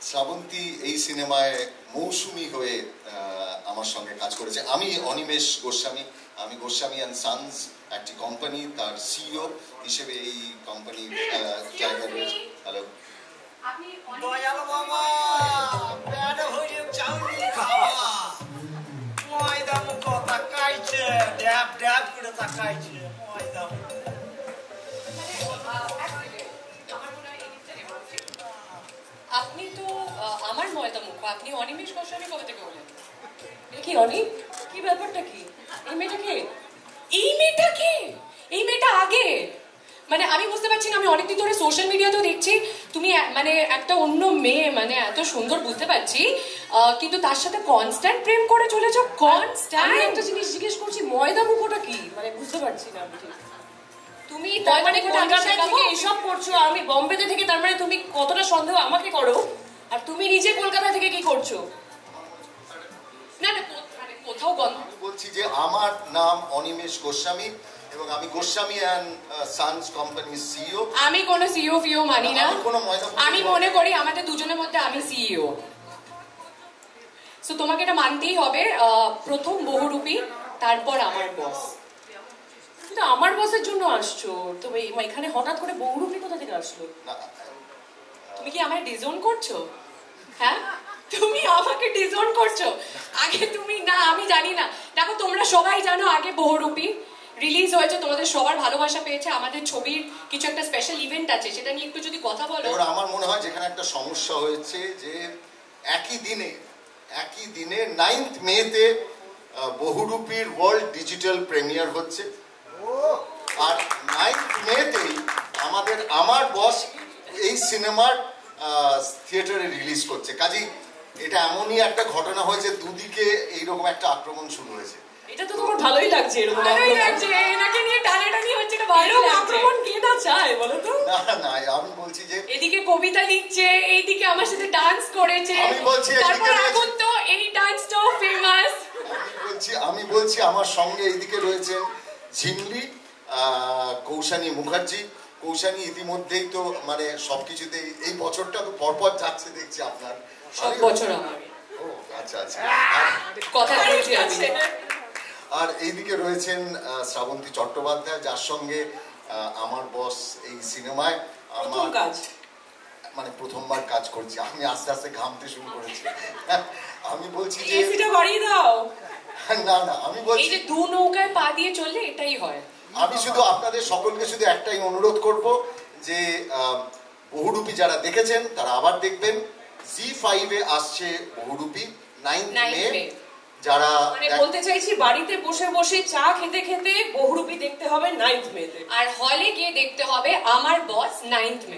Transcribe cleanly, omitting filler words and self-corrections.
শ্রাবন্তী এই সিনেমায় মৌসুমী হয়ে আমার সঙ্গে কাজ করেছে। আমি অনিমেষ গোস্বামী, আমি গোস্বামী অ্যান্ড সানস একটি কোম্পানি, তার সিইও হিসেবে এই কোম্পানি জায়গা রয়েছে। হ্যালো দয়াল বাবা, পেট ভরে চাউল খাওয়া, ময়দা মুখ তাকাইছে, ড্যাব ড্যাব করে তাকাইছে ময়দা। আপনি তো আমার ময়দা মুখ, আপনি অনিমেষ গোস্বামী কবে থেকে হলেন? কি অনি, কি ব্যাপারটা কি? এই মেয়েটা কে? এই মেয়েটা কে? এই মেয়েটা আগে মানে আমি বুঝতে পারছি না। আমি অনেকদিন ধরে সোশ্যাল মিডিয়াতেও দেখছি তুমি মানে একটা অন্য মেয়ে, মানে এত সুন্দর বুঝতে পারছি, কিন্তু তার সাথে কনস্ট্যান্ট প্রেম করে চলেছো। কনস্ট্যান্ট একটা জিনিস জিজ্ঞেস করছি, ময়দা মুখটা কি মানে বুঝতে পারছি না আমি ঠিক। তুমি তার মানে কলকাতা থেকে এসব করছো, আমি বম্বেতে থেকে, তার মানে তুমি কতটা সন্দেহ আমাকে করো, আর তুমি নিজে কলকাতা থেকে কি করছো? না না, কোথাও বলছি যে আমার নাম অনিমেষ গোস্বামী এবং আমি গোস্বামী অ্যান্ড সানস কোম্পানির সিইও। আমি কোনো সিইও ফিও মানি না। আমি মনে করি আমাদের দুজনের মধ্যে আমি সিইও। সো তোমাকে এটা মানতেই হবে, প্রথম বহুরূপী, তারপর আমার বস। কিন্তু আমার বসের জন্য আসছো তুমি এখানে, হঠাৎ করে বহুরূপী কোথা থেকে আসলো? তুমি কি আমায় ডিজোন করছো? হ্যাঁ, তুমি আমাকে ডিজোন করছো। আগে তুমি না, আমি জানি না। দেখো তোমরা সবাই জানো আগে বহুরূপী রিলিজ হয়েছে, তোমাদের সবার ভালোবাসা পেয়েছে। আমাদের ছবির কিছু একটা স্পেশাল ইভেন্ট আছে, সেটা নিয়ে একটু যদি কথা বলো। আমার মনে হয় যেখানে একটা সমস্যা হয়েছে যে একই দিনে 9th মেতে বহুরূপীর ওয়ার্ল্ড ডিজিটাল প্রিমিয়ার হচ্ছে, আর 9th মেতেই আমার বস এই সিনেমার থিয়েটারে রিলিজ করছে। কাজেই এটা এমনই একটা ঘটনা হয়েছে, দুদিকে এইরকম একটা আক্রমণ শুরু হয়েছে। এটা তো তোমার ভালোই লাগছে, এরকম ভালোই লাগছে, এনাকে নিয়ে টানাটানি হচ্ছে, এটা ভালোই লাগছে। আক্রমণ কে না চায় বলো তো? না না, আমি বলছি যে এদিকে কবিতা লিখছে, এইদিকে আমার সাথে ডান্স করেছে, আমি বলছি তারপর এখন তো এই ডান্সটাও ফেমাস। আমি বলছি আমার সঙ্গে এইদিকে রয়েছেন ঝিমলি, কৌশানী মুখার্জি। কৌশানী ইতিমধ্যেই তো মানে সবকিছুতেই, এই বছরটা তো পরপর যাচ্ছে দেখছি আপনার। সব বছর আমার। ও আচ্ছা আচ্ছা, কথা বলছি আমি। আর এইদিকে রয়েছেন শ্রাবন্তী চট্টোপাধ্যায়, যার সঙ্গে আমার বস এই সিনেমায় প্রথম কাজ, মানে প্রথমবার কাজ করছি। আমি আস্তে আস্তে ঘামতে শুরু করেছি। আমি বলছি যে এসিটা বাড়িয়ে দাও। না না, আমি বলছি এই যে দু নৌকায় পা দিয়ে চললে এটাই হয়। আমি শুধু আপনাদের সকলকে শুধু একটাই অনুরোধ করব যে বহুরূপী যারা দেখেছেন তারা আবার দেখবেন। জি5 এ আসছে বহুরূপী 9th মে। যারা মানে বলতে চাইছি বাড়িতে বসে বসে চা খেতে খেতে বহুরূপী দেখতে হবে 9th মে তে, আর হলে গিয়ে দেখতে হবে আমার বস 9th মে।